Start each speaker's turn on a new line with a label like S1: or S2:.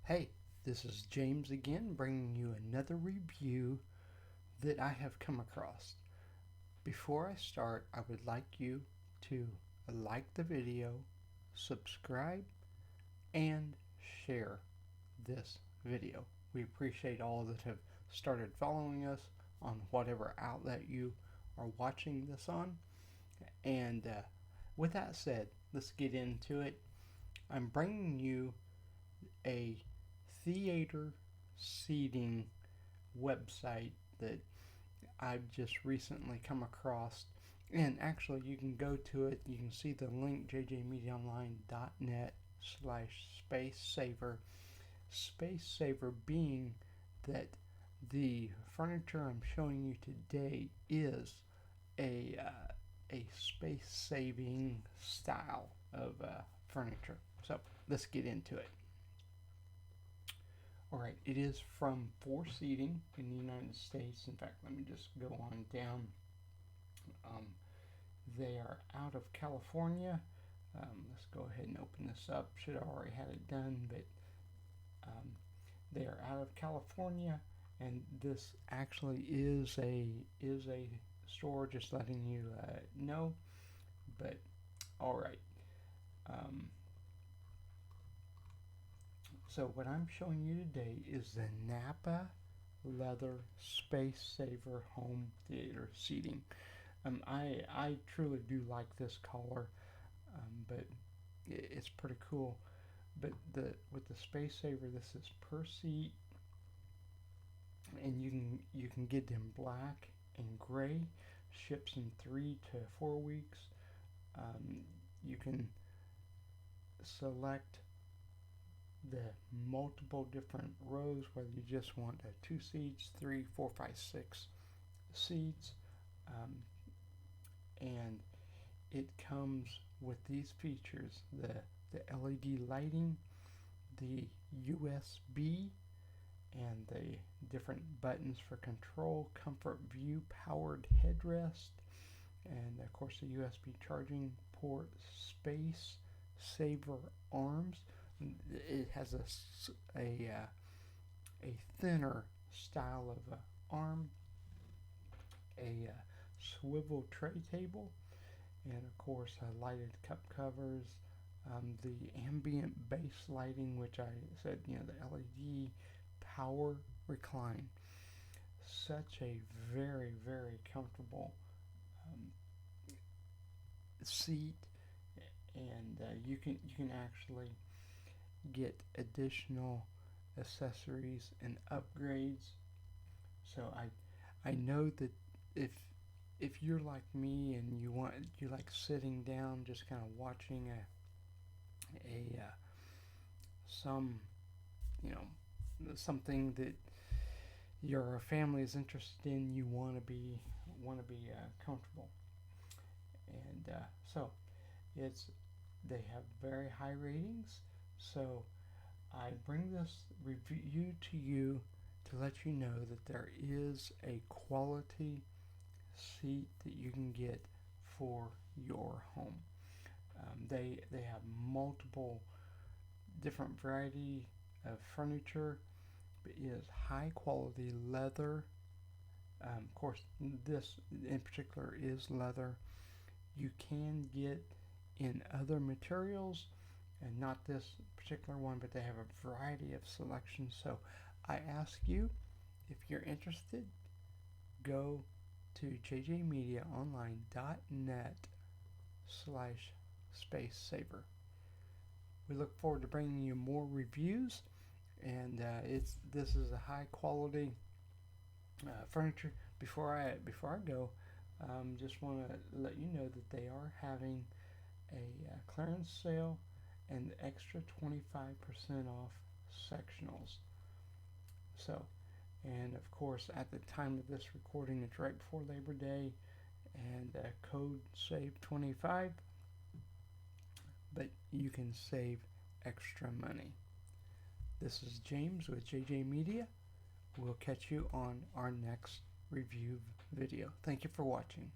S1: Hey, this is James again, bringing you another review that I have come across. Before I start, I would like you to like the video, subscribe, and share this video. We appreciate all that have started following us on whatever outlet you are watching this on. And with that said, let's get into it. I'm bringing you a theater seating website that I've just recently come across. And actually, you can go to it. You can see the link jjmediaonline.net slash space saver. Space saver being that the furniture I'm showing you today is a space saving style of furniture. So let's get into it. All right, it is from Four Seating in the United States. In fact, let me just go on down. Um, they are out of California. Let's go ahead and open this up. Should have already had it done, but um, they are out of California, and this actually is a store. Just letting you know. But all right. Um, So what I'm showing you today is the Napa Leather Space Saver Home Theater Seating. I truly do like this color, but it's pretty cool. But with the Space Saver, this is per seat, and you can get it in black and gray. Ships in 3 to 4 weeks. Um, you can select the multiple different rows, whether you just want 2 seats, 3, 4, 5, 6 seats, um, and it comes with these features: the LED lighting, the USB, and the different buttons for control, comfort view, powered headrest, and of course the USB charging port, space saver arms. It has a thinner style of arm, a swivel tray table, and of course lighted cup covers, the ambient base lighting, which I said, the LED power recline. Such a very, very comfortable um, seat, and you can actually get additional accessories and upgrades. So I know that if if you're like me and you like sitting down, just kind of watching a some you know something that your family is interested in, you want to be comfortable, and so it's they have very high ratings. So I bring this review to you to let you know that there is a quality seat that you can get for your home. They have multiple different variety of furniture, but it is high quality leather. Of course, this in particular is leather. You can get in other materials, and not this particular one, but they have a variety of selections. So I ask you, if you're interested, go to jjmediaonline.net slash space saver. We look forward to bringing you more reviews, and this is a high quality furniture. Before I go, just want to let you know that they are having a clearance sale and extra 25% off sectionals. So, and of course, at the time of this recording, it's right before Labor Day, and code save 25, but you can save extra money. This is James with JJ Media. We'll catch you on our next review video. Thank you for watching.